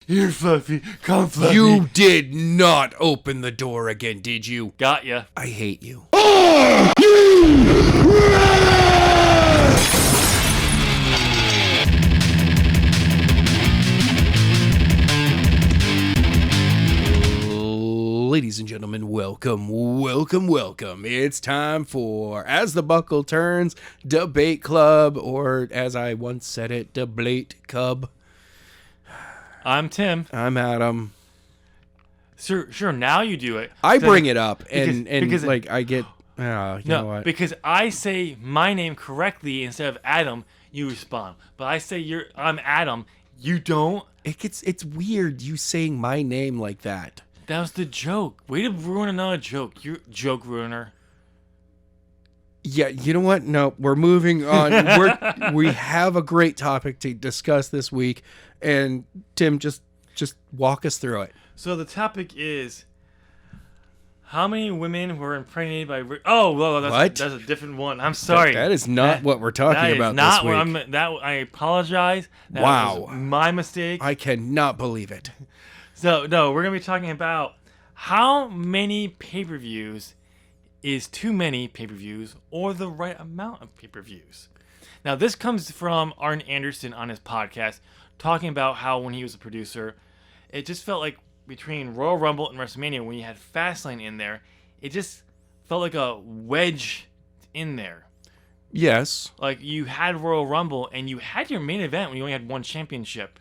You're fluffy. Come fluffy. You did not open the door again, did you? Got ya. I hate you. Ladies and gentlemen, welcome. It's time for As the Buckle Turns Debate Club, or as I once said it, Debate Cub. I'm Tim. I'm Adam. Sure. Now you do it. I bring it up, because I get. You know what? Because I say my name correctly instead of Adam, you respond. But I say I'm Adam, you don't. It's weird you saying my name like that. That was the joke. Way to ruin another joke. You joke ruiner. Yeah, you know what? No, we're moving on. We have a great topic to discuss this week, and Tim, just walk us through it. So the topic is how many women were impregnated by? That's a different one. I'm sorry. That is not what we're talking about not this week. I apologize. That was my mistake. I cannot believe it. So no, we're gonna be talking about how many pay-per-views is too many pay-per-views or the right amount of pay-per-views. Now this comes from Arn Anderson on his podcast, talking about how when he was a producer, it just felt like between Royal Rumble and WrestleMania, when you had Fastlane in there, it just felt like a wedge in there. Yes. Like you had Royal Rumble and you had your main event when you only had one championship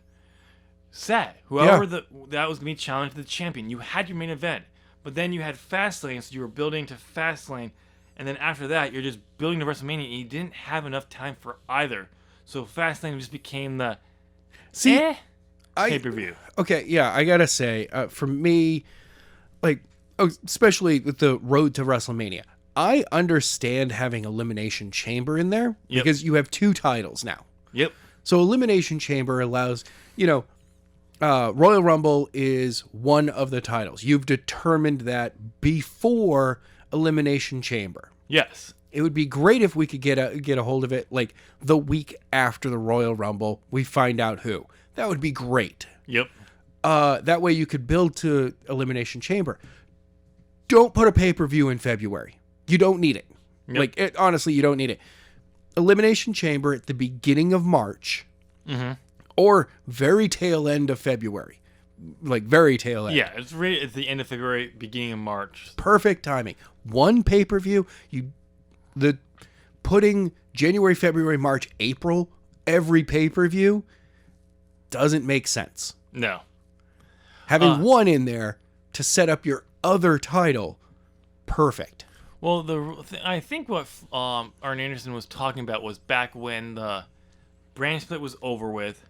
set. Whoever that was going to be challenged to the champion. You had your main event. But then you had Fastlane, so you were building to Fastlane. And then after that, you're just building to WrestleMania, and you didn't have enough time for either. So Fastlane just became the pay-per-view. Okay, yeah, I gotta say, for me, especially with the road to WrestleMania, I understand having Elimination Chamber in there because you have two titles now. Yep. So Elimination Chamber allows, Royal Rumble is one of the titles. You've determined that before Elimination Chamber. Yes. It would be great if we could get a hold of it like the week after the Royal Rumble. We find out who. That would be great. Yep. That way you could build to Elimination Chamber. Don't put a pay-per-view in February. You don't need it. Yep. Honestly, you don't need it. Elimination Chamber at the beginning of March. Mm-hmm. Or very tail end of February. Like very tail end. Yeah, it's really at the end of February, beginning of March. Perfect timing. One pay-per-view, putting January, February, March, April, every pay-per-view doesn't make sense. No. Having one in there to set up your other title, perfect. Well, I think what Arn Anderson was talking about was back when the brand split was over with,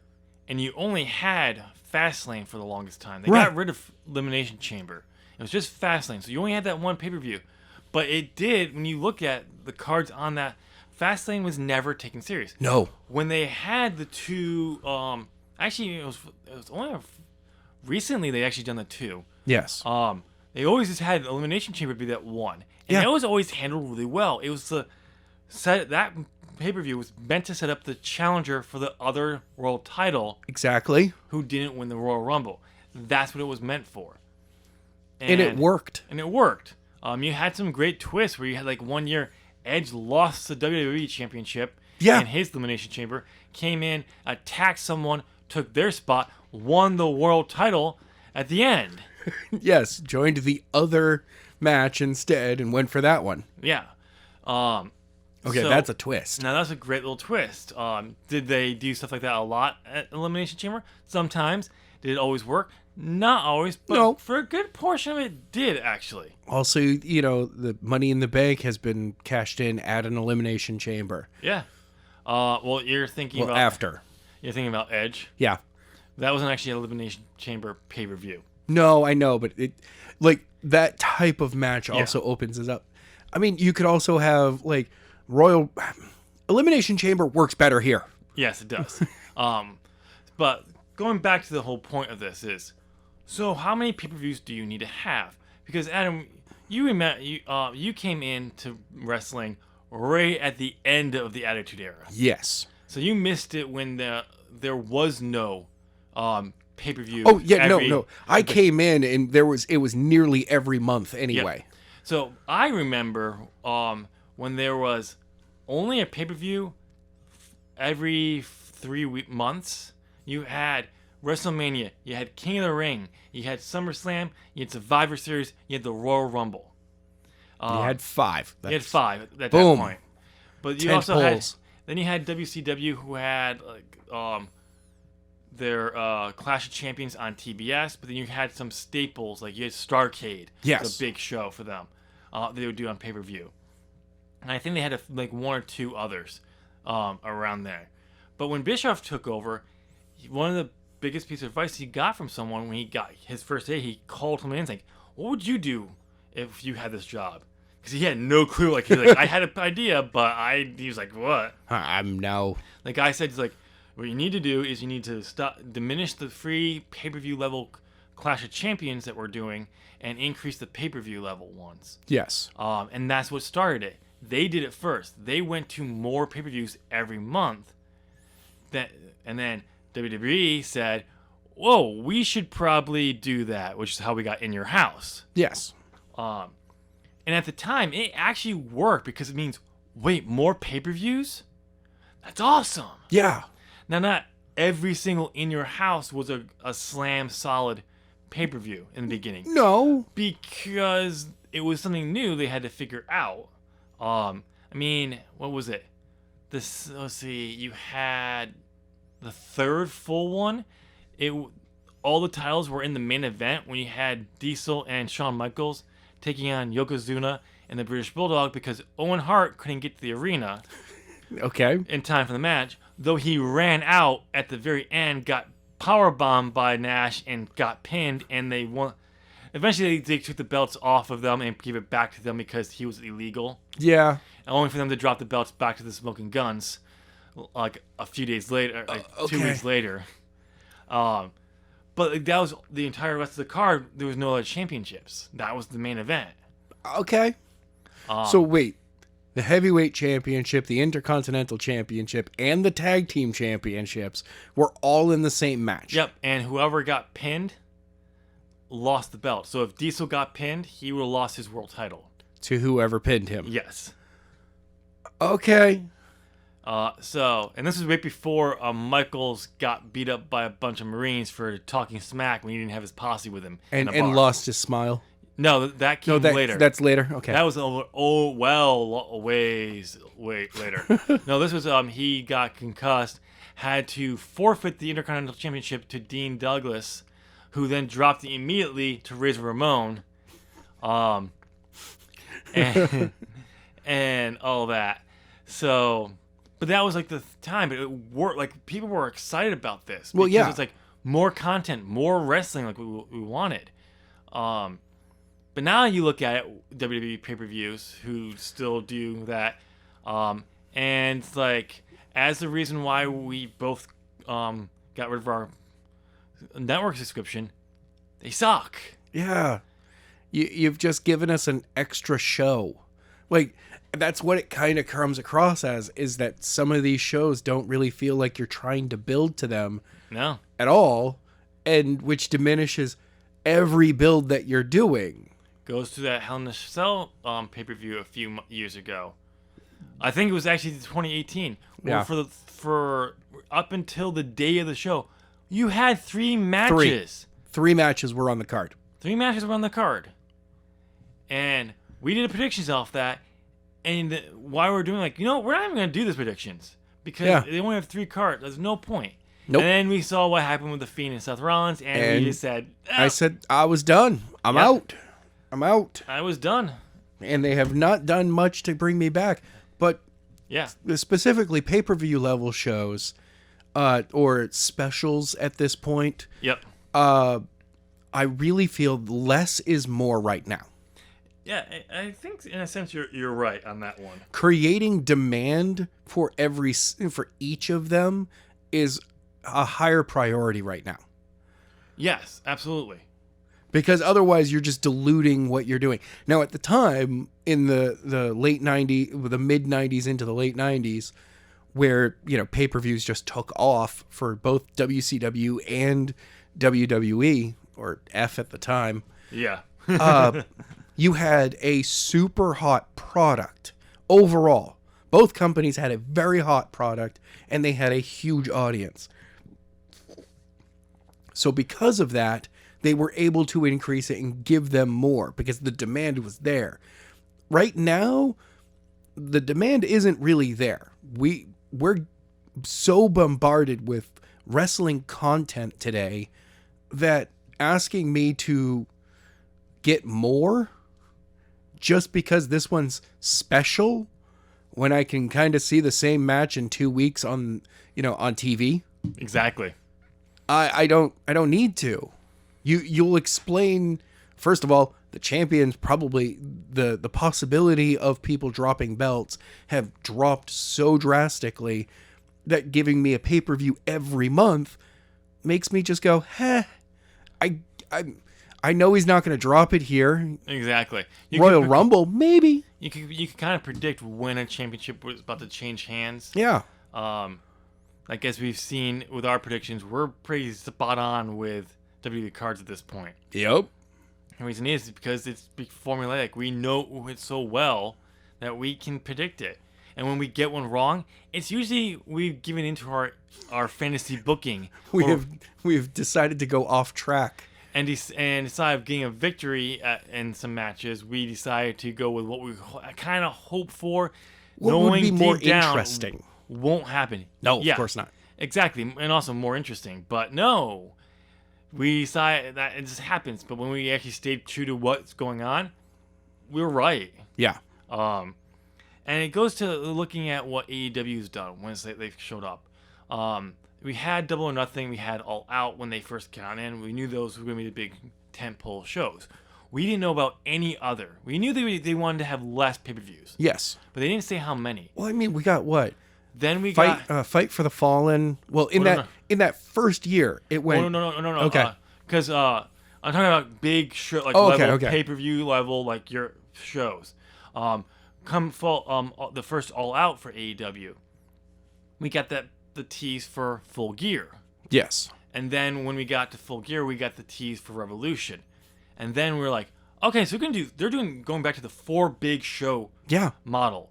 and you only had Fastlane for the longest time. They got rid of Elimination Chamber. It was just Fastlane, so you only had that one pay-per-view. But it did, when you look at the cards on that, Fastlane was never taken serious. No. When they had the two, actually it was only recently they actually done the two. Yes. They always just had Elimination Chamber be that one, and it was always handled really well. It was that pay-per-view was meant to set up the challenger for the other world title. Exactly. Who didn't win the Royal Rumble. That's what it was meant for. And it worked. You had some great twists where you had like 1 year Edge lost the WWE Championship in his Elimination Chamber, came in, attacked someone, took their spot, won the world title at the end. Yes, joined the other match instead and went for that one. Yeah. Okay, that's a twist. Now, that's a great little twist. Did they do stuff like that a lot at Elimination Chamber? Sometimes. Did it always work? Not always, but for a good portion of it did, actually. Also, the Money in the Bank has been cashed in at an Elimination Chamber. Yeah. You're thinking about... after. You're thinking about Edge? Yeah. That wasn't actually an Elimination Chamber pay-per-view. No, I know, but that type of match also opens it up. I mean, you could also have, Royal... Elimination Chamber works better here. Yes, it does. But going back to the whole point of this is, so how many pay-per-views do you need to have? Because Adam, you came into wrestling right at the end of the Attitude Era. Yes. So you missed it when there was no pay-per-view. Oh yeah, no. I came in and it was nearly every month anyway. Yeah. So I remember when there was only a pay-per-view every 3 months. You had WrestleMania, you had King of the Ring, you had SummerSlam, you had Survivor Series, you had the Royal Rumble. You had 5. You had 5 at boom. that point. But you Tent also poles. then you had WCW, who had their Clash of Champions on TBS, but then you had some staples, like you had Starrcade. Yes. It's a big show for them. They would do on pay-per-view. And I think they had like 1 or 2 others around there. But when Bischoff took over, one of the biggest pieces of advice he got from someone when he got his first day, he called him in and like, what would you do if you had this job? Because he had no clue. Like, he's like, I had an idea, but he was like, what? I'm now. The guy said, he's like, what you need to do is you need to diminish the free pay-per-view level Clash of Champions that we're doing and increase the pay-per-view level ones. Yes. And that's what started it. They did it first. They went to more pay-per-views every month. And then WWE said, whoa, we should probably do that, which is how we got In Your House. Yes. And at the time, it actually worked because it means, wait, more pay-per-views? That's awesome. Yeah. Now, not every single In Your House was a slam solid pay-per-view in the beginning. No. Because it was something new they had to figure out. I mean, what was it? Let's see, you had the third full one. All the titles were in the main event when you had Diesel and Shawn Michaels taking on Yokozuna and the British Bulldog because Owen Hart couldn't get to the arena Okay. in time for the match, though he ran out at the very end, got powerbombed by Nash and got pinned, and they won. Eventually, they took the belts off of them and gave it back to them because he was illegal. Yeah. Only for them to drop the belts back to the Smoking Guns, like a few days later, like okay. 2 weeks later. But that was the entire rest of the card. There was no other championships. That was the main event. Okay. So wait, the heavyweight championship, the intercontinental championship, and the tag team championships were all in the same match. Yep, and whoever got pinned lost the belt. So if Diesel got pinned, he would have lost his world title. To whoever pinned him. Yes. Okay. And this was right before Michaels got beat up by a bunch of Marines for talking smack when he didn't have his posse with him. And lost his smile. No, that came later. That's later. Okay. That was way later. No, this was he got concussed, had to forfeit the Intercontinental Championship to Dean Douglas, who then dropped it immediately to Razor Ramon, and all that. So, but that was like the time. But it worked. Like people were excited about this. Well, yeah. It's like more content, more wrestling, like we wanted. But now you look at it, WWE pay-per-views who still do that, and it's like as the reason why we both got rid of our network subscription, they suck. Yeah, you've just given us an extra show. Like that's what it kind of comes across as, is that some of these shows don't really feel like you're trying to build to them at all, and which diminishes every build that you're doing. Goes to that Hell in a Cell pay-per-view a few years ago. I think it was actually 2018. Yeah. For up until the day of the show, you had 3 matches. Three matches were on the card. 3 matches were on the card. And we did predictions off that. And why we're doing we're not even going to do these predictions. Because they only have 3 cards. There's no point. Nope. And then we saw what happened with The Fiend and Seth Rollins. And we just said... I said I was done. I'm out. I was done. And they have not done much to bring me back. But specifically pay-per-view level shows or specials at this point. Yep. I really feel less is more right now. Yeah, I think in a sense you're right on that one. Creating demand for each of them is a higher priority right now. Yes, absolutely. Because otherwise you're just diluting what you're doing. Now at the time, in the late 90s, the mid 90s into the late 90s, where, pay-per-views just took off for both WCW and WWE, or F at the time, Yeah. you had a super hot product overall. Both companies had a very hot product, and they had a huge audience. So because of that, they were able to increase it and give them more because the demand was there. Right now, the demand isn't really there. We're so bombarded with wrestling content today that asking me to get more just because this one's special when I can kind of see the same match in 2 weeks on TV, Exactly. I don't need to. You'll explain, first of all, the champions, probably the possibility of people dropping belts have dropped so drastically that giving me a pay-per-view every month makes me just go, I know he's not going to drop it here. Exactly. Royal Rumble, maybe. You could kind of predict when a championship was about to change hands. Yeah. Like as we've seen with our predictions, we're pretty spot on with WWE cards at this point. Yep. The reason is because it's formulaic. We know it so well that we can predict it. And when we get one wrong, it's usually we've given into our fantasy booking. We've decided to go off track. And instead of getting a victory in some matches, we decided to go with what we kind of hope for. What would be more interesting? Won't happen. No, of course not. Exactly, and also more interesting. But no, we decided that it just happens. But when we actually stayed true to what's going on, we were right. Yeah. And it goes to looking at what AEW's done once they showed up. We had Double or Nothing. We had All Out when they first got in. We knew those were going to be the big tentpole shows. We didn't know about any other. We knew they wanted to have less pay-per-views. Yes. But they didn't say how many. Well, I mean, we got what? Then we Fight for the Fallen. Well, in that first year, it went. No. Okay. Because I'm talking about big show, like pay-per-view level, like your shows. The first All Out for AEW, we got the tease for Full Gear. Yes. And then when we got to Full Gear, we got the tease for Revolution. And then we're like, okay, so they're going back to the 4 big show model.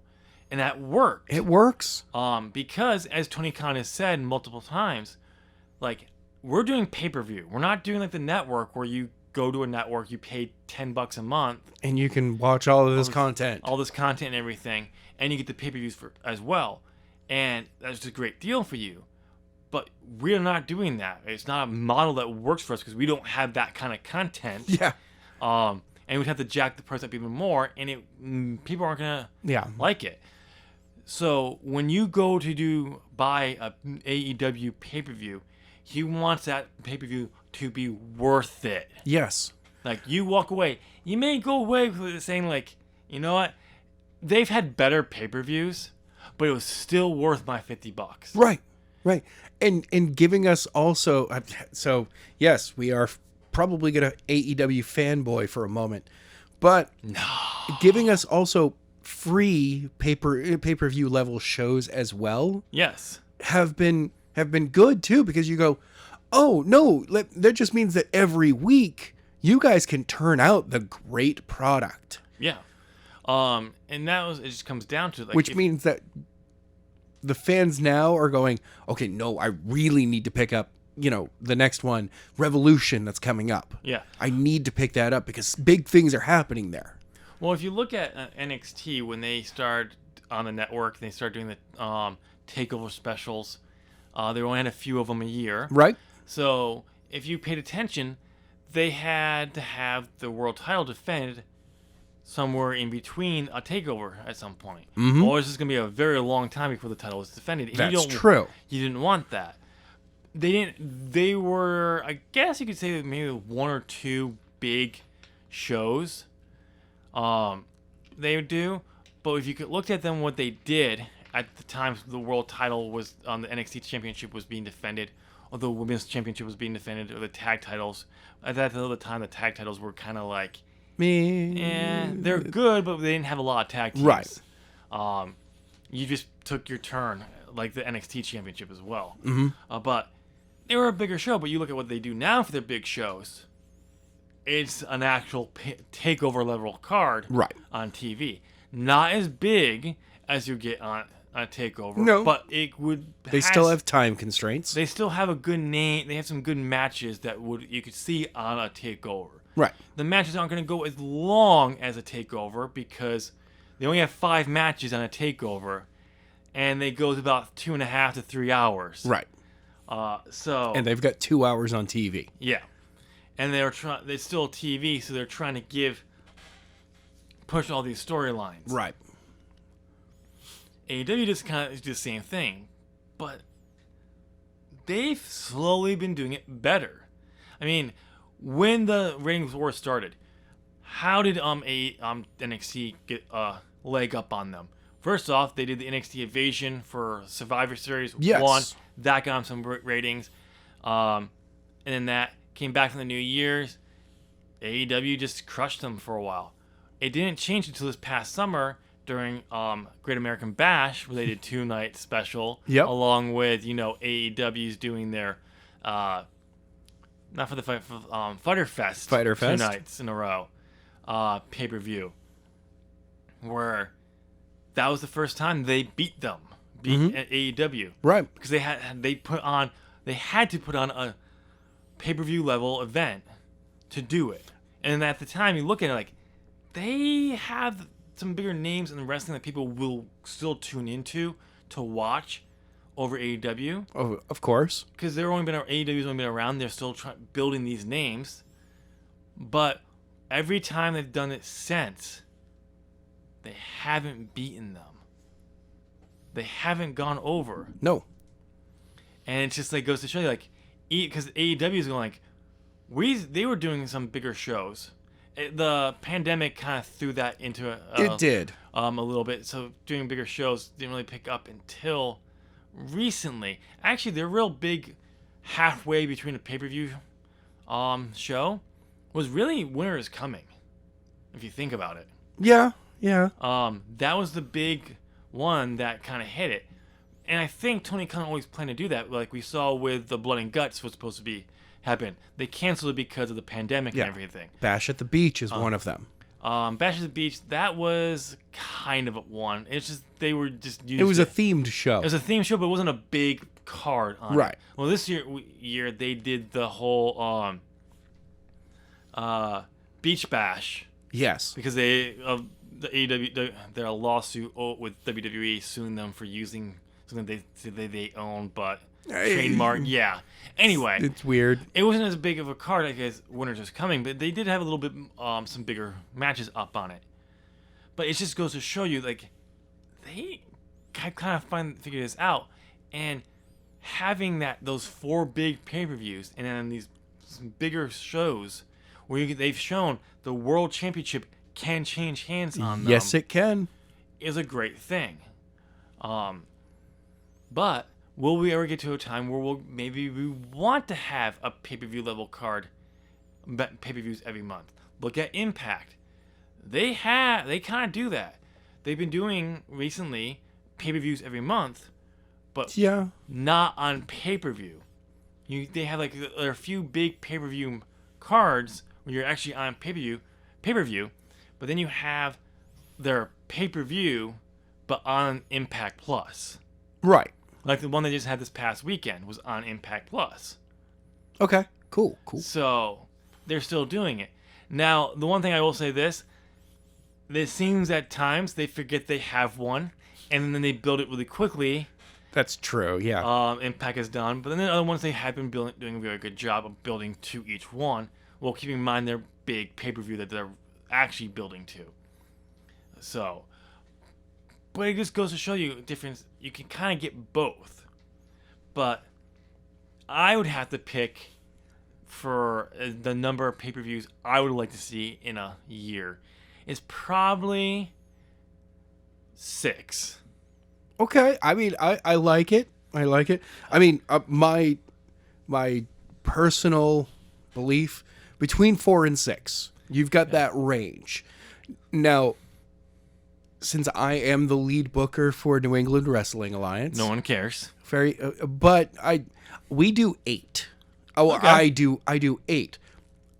And that worked. It works. Because as Tony Khan has said multiple times, like we're doing pay-per-view. We're not doing like the network where you go to a network, you pay $10 a month. And you can watch all of this content. All this content and everything. And you get the pay-per-views as well. And that's a great deal for you. But we're not doing that. It's not a model that works for us because we don't have that kind of content. Yeah. And we'd have to jack the price up even more, and people aren't going to like it. So when you go to buy a AEW pay-per-view, he wants that pay-per-view to be worth it. Yes. Like, you walk away. You may go away with it saying, like, you know what? They've had better pay-per-views, but it was still worth my $50. Right. And giving us also, so yes, we are probably going to AEW fanboy for a moment, but giving us also free pay-per-view level shows as well. Yes. Have been good too, because you go, oh no, that just means that every week you guys can turn out the great product. Yeah. And it just comes down to, like, which means that the fans now are going, okay, no, I really need to pick up, the next one, Revolution, that's coming up. Yeah. I need to pick that up because big things are happening there. Well, if you look at NXT, when they started on the network, they started doing the takeover specials. They only had a few of them a year. Right. So if you paid attention, they had to have the world title defended somewhere in between a takeover at some point. Mm-hmm. Or it's just going to be a very long time before the title is defended. That's true. You didn't want that. They were, I guess you could say, maybe 1 or 2 big shows they would do. But if you could look at them, what they did at the time the world title was on the NXT championship was being defended, or the women's championship was being defended, or the tag titles. At that other time, the tag titles were kind of like, they're good, but they didn't have a lot of tag teams. Right. You just took your turn, like the NXT championship as well. Mm-hmm. But they were a bigger show, but you look at what they do now for their big shows. It's an actual takeover level card Right. on TV. Not as big as you get on a takeover. No. But it would. They still have time constraints. They still have a good name. They have some good matches that you could see on a takeover. Right. The matches aren't going to go as long as a takeover because they only have 5 matches on a takeover, and they go about 2.5 to 3 hours. Right. And they've got 2 hours on TV. Yeah, and they're still TV, so they're trying to push all these storylines. Right. AEW just kind of do the same thing, but they've slowly been doing it better. I mean, when the ratings war started, how did NXT get a leg up on them? First off, they did the NXT Invasion for Survivor Series. Yes. One that got them some ratings, and then that came back from the New Year's. AEW just crushed them for a while. It didn't change until this past summer during Great American Bash, where they did 2-night special, along with AEW's doing their not for the fight for Fighter Fest 2 nights in a row pay-per-view, where that was the first time they beat AEW, right? Because they had to put on a pay-per-view level event to do it. And at the time, you look at it like they have some bigger names in wrestling that people will still tune into to watch over AEW. Oh, of course. Because AEW's only been around. They're still building these names. But every time they've done it since, they haven't beaten them. They haven't gone over. No. And it just goes to show you, because AEW is going they were doing some bigger shows. The pandemic kind of threw that into it did a little bit. So doing bigger shows didn't really pick up until recently. Actually, they're real big halfway between a pay-per-view show was really Winter is Coming, if you think about it. Yeah. That was the big one that kind of hit it. And I think Tony Khan always planned to do that, like we saw with the Blood and Guts was supposed to happen. They canceled it because of the pandemic and everything. Bash at the Beach is one of them. Bash at the Beach, that was kind of one. It's just they were just using it was a themed show. It was a themed show, but it wasn't a big card on right. it. Well, this year they did the whole Beach Bash. Yes. Because the AEW their lawsuit with WWE suing them for using something they own but trademark. Yeah. Anyway, it's weird. It wasn't as big of a card as Winter's is Coming, but they did have a little bit some bigger matches up on it. But it just goes to show you they kind of figured this out, and having those 4 big pay-per-views and then these some bigger shows where they've shown the World Championship can change hands on them. Yes, it can. Is a great thing. But will we ever get to a time where we want to have a pay-per-view level card, pay-per-views every month? Look at Impact. They kind of do that. They've been doing recently pay-per-views every month, but not on pay-per-view. They have there are a few big pay-per-view cards where you're actually on pay-per-view, but then you have their pay-per-view, but on Impact Plus. Right. Like the one they just had this past weekend was on Impact Plus. Okay. Cool. So they're still doing it. Now, the one thing I will say it seems at times they forget they have one, and then they build it really quickly. That's true, yeah. Impact is done. But then the other ones they have been doing a very good job of building to each one, while keeping in mind their big pay-per-view that they're actually building to. So, but it just goes to show you a difference. You can kind of get both. But I would have to pick for the number of pay-per-views I would like to see in a year is probably 6. Okay. I mean, I like it. I mean, my personal belief, between 4 and 6. You've got that range. Now, since I am the lead booker for New England Wrestling Alliance, No one cares. but we do 8. Oh, Okay. I do 8.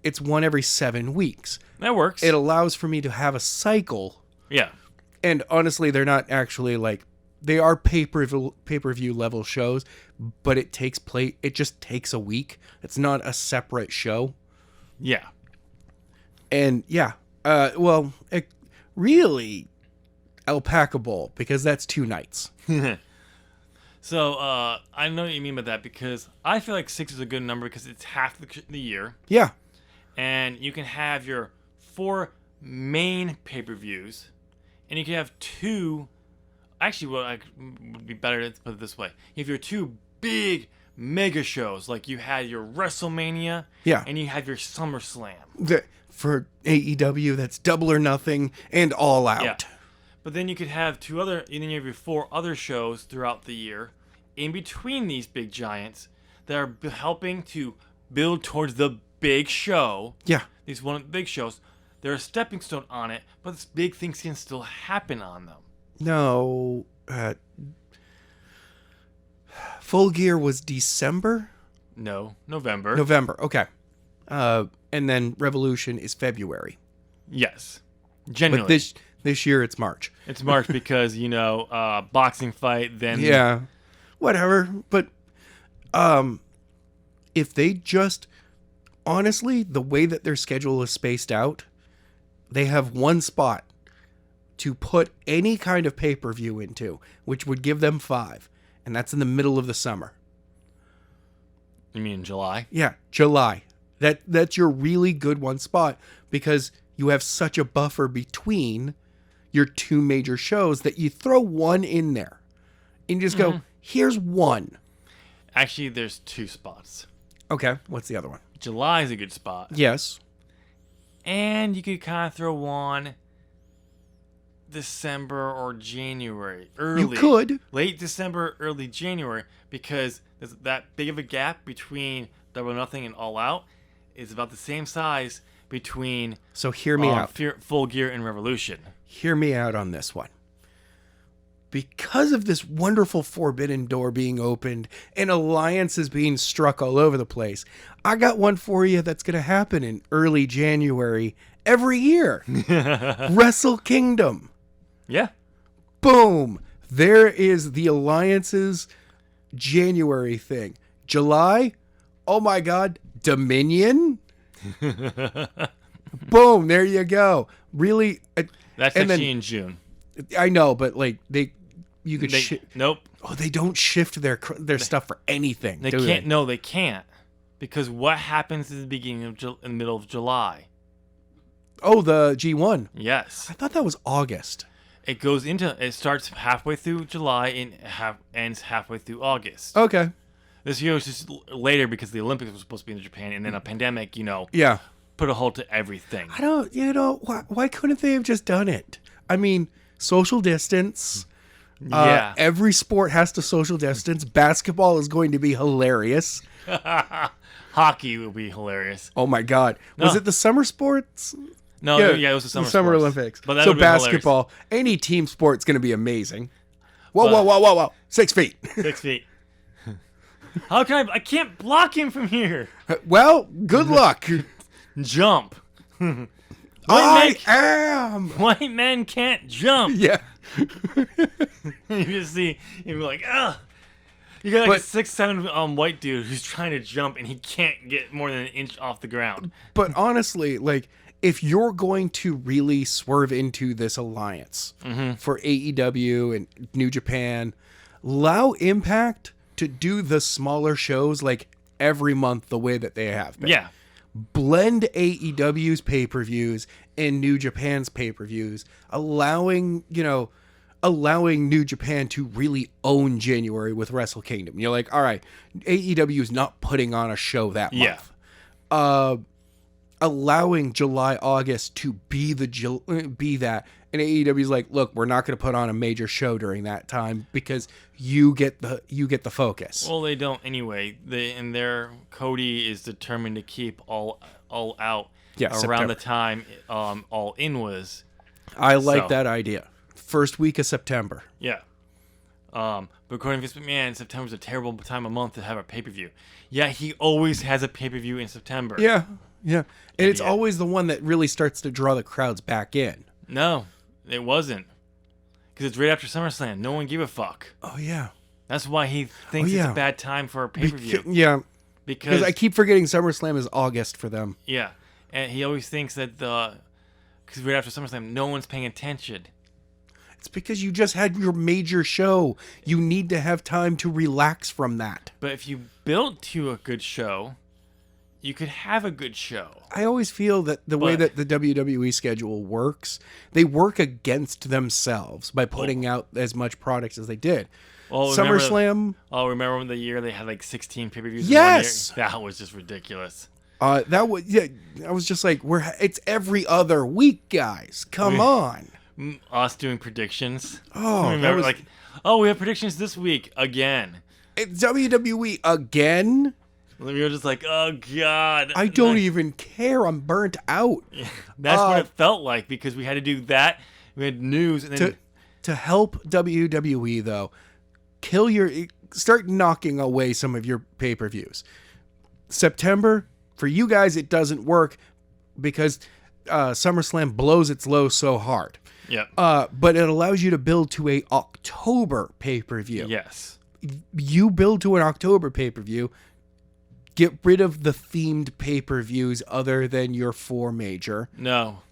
It's one every 7 weeks. That works. It allows for me to have a cycle. Yeah. And honestly, they're not actually like, they are pay-per-view level shows, but it just takes a week. It's not a separate show. Yeah. And yeah, really Alpaca Bowl, because that's 2 nights. So, I know what you mean by that, because I feel like 6 is a good number because it's half the year. Yeah. And you can have your 4 main pay-per-views, and you can have 2. Actually, would be better to put it this way: you have your 2 big mega shows, like you had your WrestleMania, Yeah. and you have your SummerSlam. For AEW, that's Double or Nothing and All Out. Yeah. But then you could have 2 other, and then you have your 4 other shows throughout the year, in between these big giants, that are helping to build towards the big show. Yeah. These one of the big shows. They're a stepping stone on it, but this big things can still happen on them. No. Full Gear was December? No, November. November, okay. And then Revolution is February. Yes. Genuinely. But this year it's March. It's March because, boxing fight, then... Yeah. Whatever. But if they just... Honestly, the way that their schedule is spaced out, they have one spot to put any kind of pay-per-view into, which would give them 5. And that's in the middle of the summer. You mean July? Yeah, July. That's your really good one spot, because you have such a buffer between your 2 major shows that you throw one in there. And you just go, here's one. Actually, there's 2 spots. Okay, what's the other one? July is a good spot. Yes. And you could kind of throw one December or January. Early. You could. Late December, early January, because there's that big of a gap between Double or Nothing and All Out is about the same size between So hear me out. Full Gear and Revolution. Hear me out on this one. Because of this wonderful forbidden door being opened and alliances being struck all over the place, I got one for you that's going to happen in early January every year. Wrestle Kingdom. Yeah. Boom. There is the alliances January thing. July, oh my God, Dominion. Boom. There you go. Really. That's actually in June. I know, but like you could nope. Oh, they don't shift their stuff for anything. They can't. No, they can't, because what happens at the beginning of in the middle of July? Oh, the G1. Yes, I thought that was August. It starts halfway through July and ends halfway through August. Okay. This year was just later because the Olympics was supposed to be in Japan, and then a pandemic, Yeah. put a halt to everything. I don't. Why couldn't they have just done it? I mean, social distance. Yeah. Every sport has to social distance. Basketball is going to be hilarious. Hockey will be hilarious. Oh my God. Was No. it the summer sports? No, yeah, it was the Summer Summer sports. Olympics. But that so would've been basketball, any team sport's going to be amazing. Whoa. 6 feet. hilarious. 6 feet. How can I can't block him from here. Well, good luck. Jump. I am. White men can't jump. Yeah. You just see him like, ugh. You got like But- a 6'7" white dude who's trying to jump and he can't get more than an inch off the ground. But honestly, like, if you're going to really swerve into this alliance for AEW and New Japan, allow Impact to do the smaller shows like every month the way that they have been. Yeah. Blend AEW's pay-per-views and New Japan's pay-per-views, allowing New Japan to really own January with Wrestle Kingdom. You're like, all right, AEW is not putting on a show that month. Yeah. Allowing July, August to be that, and AEW's like, look, we're not going to put on a major show during that time because you get the focus. Well, they don't anyway. Cody is determined to keep all out around September. the time All In was. I like so. that idea. first week of September. Yeah. But according to Vince McMahon, September's a terrible time of month to have a pay-per-view. Yeah, he always has a pay-per-view in September. Yeah. And it's Yeah. always the one that really starts to draw the crowds back in. No, it wasn't. Because it's right after SummerSlam. No one gave a fuck. Oh, yeah. That's why he thinks it's a bad time for a pay-per-view. Yeah. Because I keep forgetting SummerSlam is August for them. Yeah, and he always thinks that because right after SummerSlam, no one's paying attention. It's because you just had your major show. You need to have time to relax from that. But if you built to a good show, you could have a good show. I always feel that the way that the WWE schedule works, they work against themselves by putting out as much products as they did. Well, SummerSlam. Remember the year they had like 16 pay-per-views? Yes, in 1 year? That was just ridiculous. That was I was just like, it's every other week, guys. Come on. Us doing predictions. Oh, remember we have predictions this week again. It's WWE again. We were just like, oh god. I don't even care. I'm burnt out. Yeah, that's what it felt like because we had to do that. We had news and then to help WWE though. Start knocking away some of your pay-per-views. September, for you guys, it doesn't work because SummerSlam blows its low so hard. Yeah. But it allows you to build to a October pay-per-view. Yes. You build to an October pay-per-view, get rid of the themed pay-per-views other than your 4 major. No.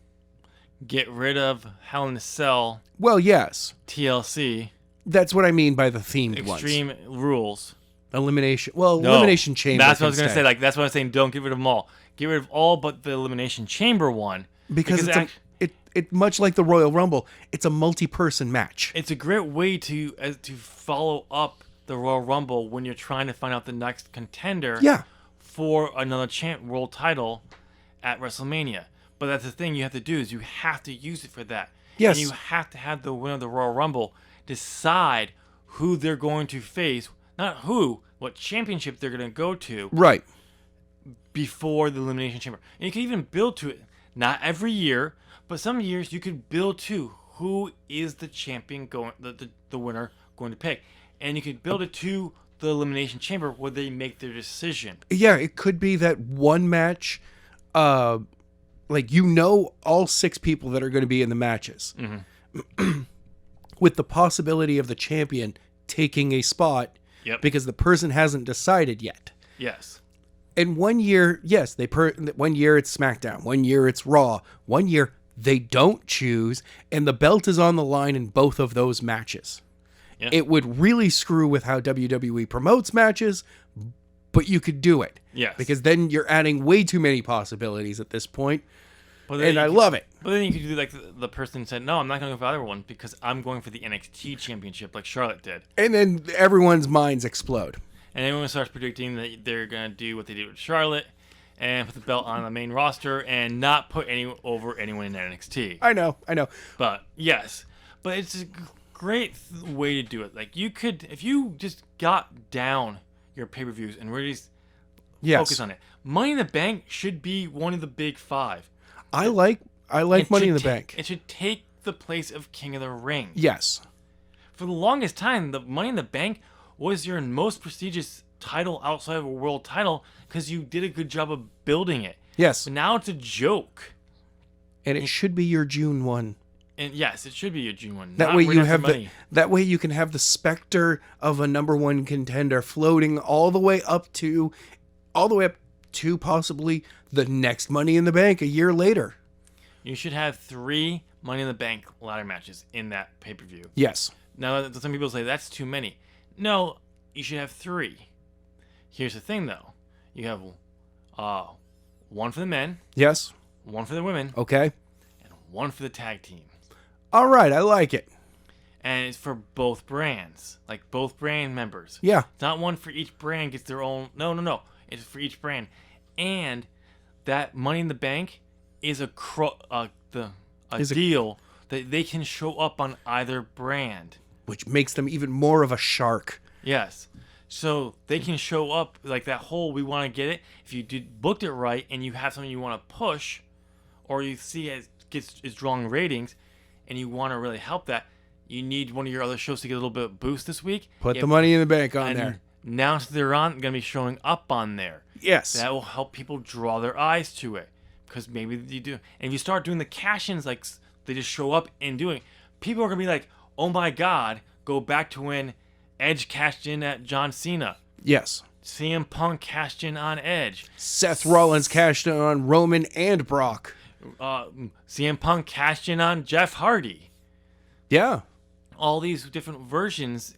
Get rid of Hell in a Cell. Well, yes. TLC. That's what I mean by the themed ones. Extreme Rules. Elimination. Well, Elimination Chamber. That's what I was going to say. Like that's what I was saying. Don't get rid of them all. Get rid of all but the Elimination Chamber one. Because it's much like the Royal Rumble. It's a multi-person match. It's a great way to follow up the Royal Rumble when you're trying to find out the next contender. Yeah. For another world title at WrestleMania. But that's the thing you have to do is you have to use it for that. Yes. And you have to have the winner of the Royal Rumble decide who they're going to face, not who, what championship they're going to go to. Right. Before the Elimination Chamber. And you can even build to it. Not every year, but some years you could build to who is the champion the winner going to pick. And you could build it to the Elimination Chamber where they make their decision. Yeah, it could be that one match, all 6 people that are going to be in the matches. Mm-hmm. With the possibility of the champion taking a spot because the person hasn't decided yet. Yes. And 1 year, yes, 1 year it's SmackDown, 1 year it's Raw, 1 year they don't choose, and the belt is on the line in both of those matches. Yeah. It would really screw with how WWE promotes matches, but you could do it. Yes. Because then you're adding way too many possibilities at this point. And I love it. But then you could do like the person said, no, I'm not going to go for the other one because I'm going for the NXT championship like Charlotte did. And then everyone's minds explode. And everyone starts predicting that they're going to do what they did with Charlotte and put the belt on the main roster and not put over anyone in NXT. I know. But yes. But it's a great way to do it. Like you could, if you just got down your pay-per-views and really focus on it. Money in the Bank should be one of the big 5. I like Money in the Bank. It should take the place of King of the Ring. Yes. For the longest time, the Money in the Bank was your most prestigious title outside of a world title because you did a good job of building it. Yes. But now it's a joke. And it should be your June one. And yes, it should be your June one. That way you have that way you can have the specter of a number 1 contender floating all the way up to possibly the next Money in the Bank a year later. You should have 3 Money in the Bank ladder matches in that pay-per-view. Yes. Now, some people say that's too many. No, you should have 3. Here's the thing, though. You have 1 for the men. Yes. 1 for the women. Okay. And 1 for the tag team. All right, I like it. And it's for both brands. Like, both brand members. Yeah. It's not one for each brand gets their own... No. It's for each brand. And that Money in the Bank is a deal that they can show up on either brand. Which makes them even more of a shark. Yes. So they can show up like that whole we want to get it. If you booked it right and you have something you want to push or you see it is drawing ratings and you want to really help that, you need one of your other shows to get a little bit of boost this week. Put the money in the bank on and there. Now that they're on, going to be showing up on there. Yes. That will help people draw their eyes to it. Because maybe you do. And if you start doing the cash-ins, like they just show up and doing, people are going to be like, oh my God, go back to when Edge cashed in at John Cena. Yes. CM Punk cashed in on Edge. Seth Rollins cashed in on Roman and Brock. CM Punk cashed in on Jeff Hardy. Yeah. All these different versions.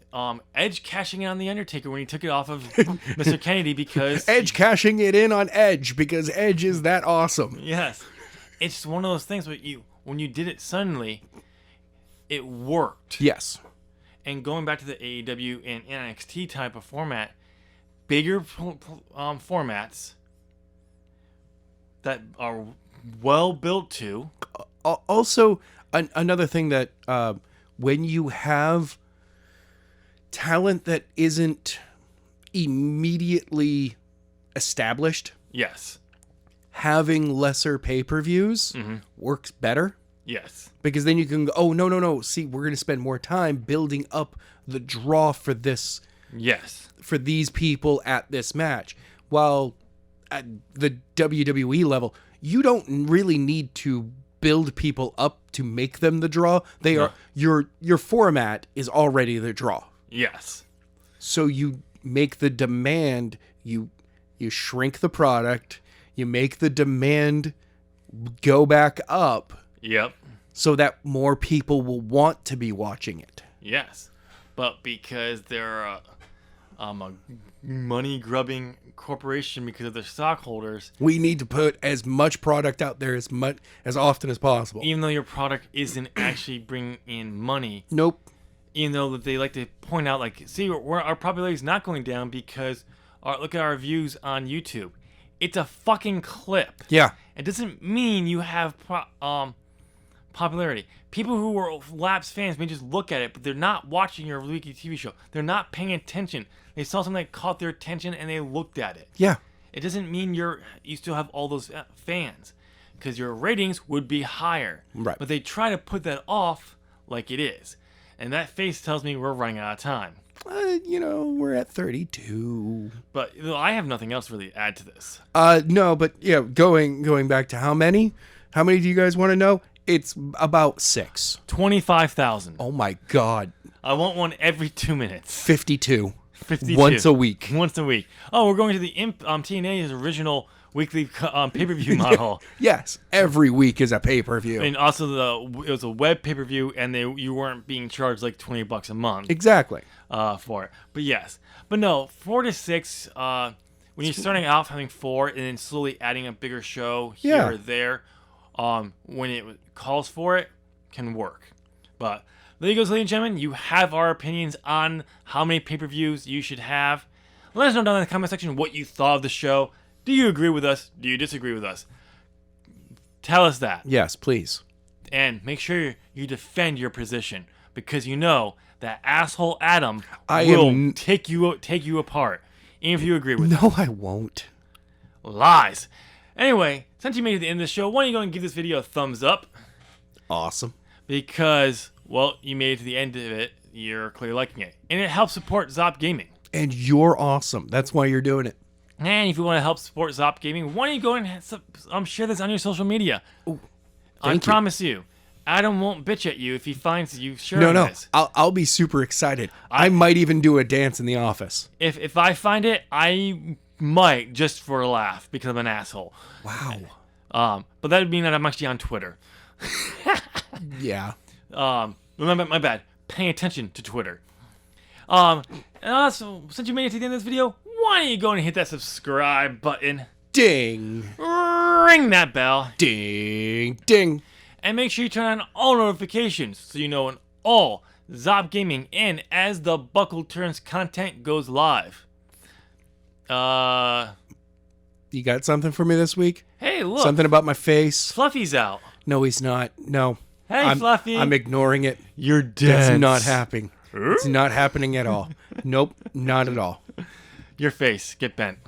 Edge cashing in on The Undertaker when he took it off of Mr. Kennedy because... Edge cashing it in on Edge because Edge is that awesome. Yes. It's one of those things where when you did it suddenly, it worked. Yes. And going back to the AEW and NXT type of format, bigger formats that are well built to. Also, another thing that when you have talent that isn't immediately established, Yes. having lesser pay-per-views works better. Yes. Because then you can go, oh, no. See, we're going to spend more time building up the draw for this. Yes. For these people at this match. While at the WWE level, you don't really need to build people up to make them the draw. They are your format is already the draw. Yes. So you make the demand, you shrink the product, you make the demand go back up. Yep. So that more people will want to be watching it. Yes. But because they're a money-grubbing corporation because of their stockholders, we need to put as much product out there as often as possible. even though your product isn't actually bringing in money. Nope. Even though they like to point out, like, see, our popularity is not going down because look at our views on YouTube. It's a fucking clip. Yeah. It doesn't mean you have popularity. People who are lapsed fans may just look at it, but they're not watching your weekly TV show. They're not paying attention. They saw something that caught their attention and they looked at it. Yeah. It doesn't mean you still have all those fans, because your ratings would be higher. Right. But they try to put that off like it is. And that face tells me we're running out of time. We're at 32. But I have nothing else really to add to this. No, but yeah, going back to how many do you guys want to know? It's about 6. 25,000. Oh my God. I want one every 2 minutes. 52. 52. Once a week. Once a week. Oh, we're going to the TNA's original weekly pay-per-view model. Yes, every week is a pay-per-view. And also it was a web pay-per-view, and you weren't being charged like $20 a month. Exactly. For it. But yes. But no, 4 to 6, when you're starting off having 4 and then slowly adding a bigger show here or there, when it calls for it, can work. But there you go, ladies and gentlemen. You have our opinions on how many pay-per-views you should have. Let us know down in the comment section what you thought of the show. Do you agree with us? Do you disagree with us? Tell us that. Yes, please. And make sure you defend your position, because you know that asshole Adam will take you apart, even if you agree with him. No, I won't. Lies. Anyway, since you made it to the end of the show, why don't you go and give this video a thumbs up? Awesome. Because, well, you made it to the end of it. You're clearly liking it. And it helps support Zop Gaming. And you're awesome. That's why you're doing it. And if you want to help support Zop Gaming, why don't you go and share this on your social media? Ooh, I promise you, Adam won't bitch at you if he finds you sharing this. I'll be super excited. I might even do a dance in the office. If I find it, I might, just for a laugh, because I'm an asshole. Wow. But that would mean that I'm actually on Twitter. Yeah. My bad. Paying attention to Twitter. And also, since you made it to the end of this video, why don't you go and hit that subscribe button? Ding. Ring that bell. Ding. Ding. And make sure you turn on all notifications so you know when all Zop Gaming and As the Buckle Turns content goes live. You got something for me this week? Hey, look. Something about my face? Fluffy's out. No, he's not. No. Hey, Fluffy. I'm ignoring it. You're dead. That's not happening. It's not happening at all. Nope, not at all. Your face. Get bent.